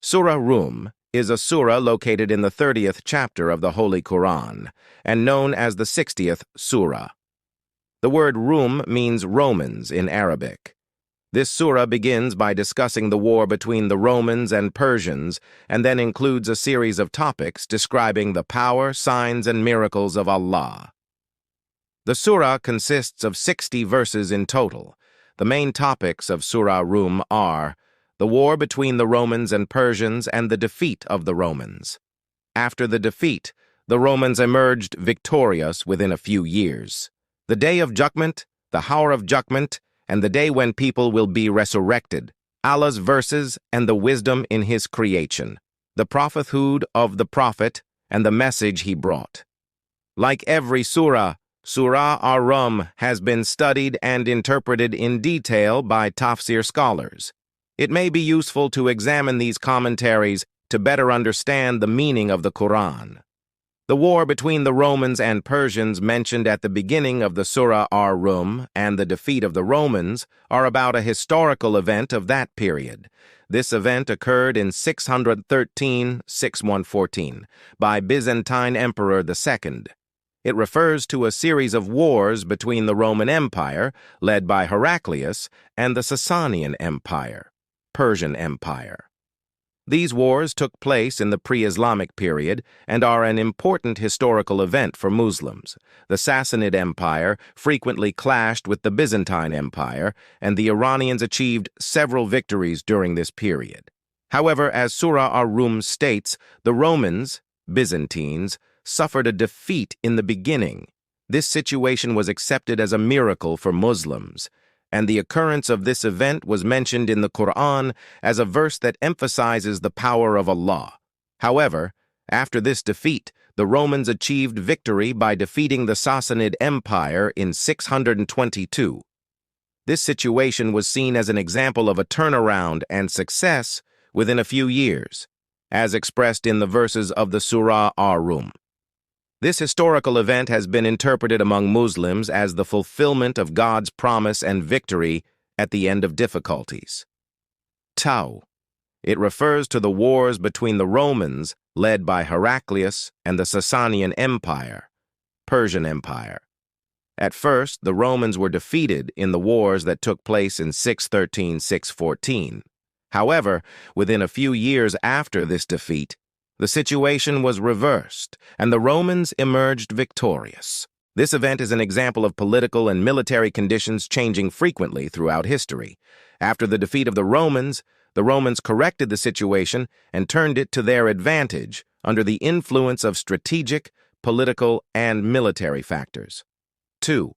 Surah Ar-Rum is a surah located in the 30th chapter of the Holy Quran and known as the 60th surah. The word Rum means Romans in Arabic. This surah begins by discussing the war between the Romans and Persians and then includes a series of topics describing the power, signs, and miracles of Allah. The surah consists of 60 verses in total. The main topics of Surah Ar-Rum are the war between the Romans and Persians and the defeat of the Romans. After the defeat, the Romans emerged victorious within a few years. The day of judgment, the hour of judgment, and the day when people will be resurrected, Allah's verses and the wisdom in His creation, the prophethood of the prophet and the message he brought. Like every surah, Surah Ar-Rum has been studied and interpreted in detail by tafsir scholars. It may be useful to examine these commentaries to better understand the meaning of the Quran. The war between the Romans and Persians mentioned at the beginning of the Surah Ar-Rum and the defeat of the Romans are about a historical event of that period. This event occurred in 613-6114 by Byzantine Emperor II. It refers to a series of wars between the Roman Empire, led by Heraclius, and the Sassanian Empire, Persian Empire. These wars took place in the pre-Islamic period and are an important historical event for Muslims. The Sassanian Empire frequently clashed with the Byzantine Empire, and the Iranians achieved several victories during this period. However, as Surah Ar-Rum states, the Romans, Byzantines, suffered a defeat in the beginning. This situation was accepted as a miracle for Muslims, and the occurrence of this event was mentioned in the Quran as a verse that emphasizes the power of Allah. However, after this defeat, the Romans achieved victory by defeating the Sassanian Empire in 622. This situation was seen as an example of a turnaround and success within a few years, as expressed in the verses of the Surah Ar-Rum. This historical event has been interpreted among Muslims as the fulfillment of God's promise and victory at the end of difficulties. Tau. It refers to the wars between the Romans, led by Heraclius, and the Sassanian Empire, Persian Empire. At first, the Romans were defeated in the wars that took place in 613-614. However, within a few years after this defeat, the situation was reversed, and the Romans emerged victorious. This event is an example of political and military conditions changing frequently throughout history. After the defeat of the Romans corrected the situation and turned it to their advantage under the influence of strategic, political, and military factors. 2.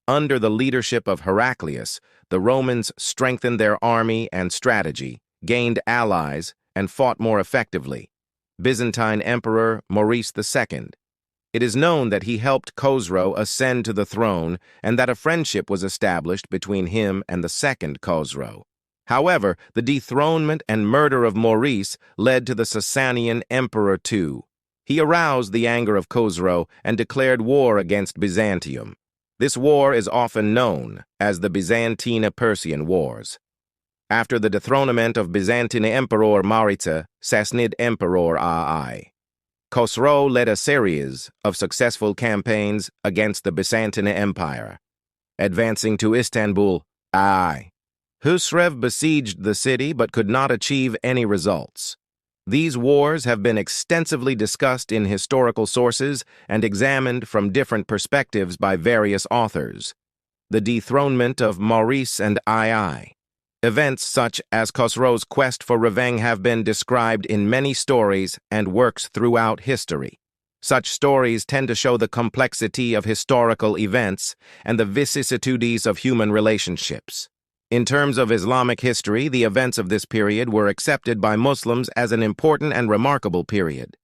Under the leadership of Heraclius, the Romans strengthened their army and strategy, gained allies, and fought more effectively. Byzantine Emperor Maurice II. It is known that he helped Khosrow ascend to the throne and that a friendship was established between him and the second Khosrow. However, the dethronement and murder of Maurice led to the Sassanian Emperor II. He aroused the anger of Khosrow and declared war against Byzantium. This war is often known as the Byzantine-Persian Wars. After the dethronement of Byzantine Emperor Maurice, Sassanian Emperor II, Khosrow led a series of successful campaigns against the Byzantine Empire. Advancing to Istanbul, Khosrow besieged the city but could not achieve any results. These wars have been extensively discussed in historical sources and examined from different perspectives by various authors. The dethronement of Maurice and II. Events such as Khosrow's quest for revenge have been described in many stories and works throughout history. Such stories tend to show the complexity of historical events and the vicissitudes of human relationships. In terms of Islamic history, the events of this period were accepted by Muslims as an important and remarkable period.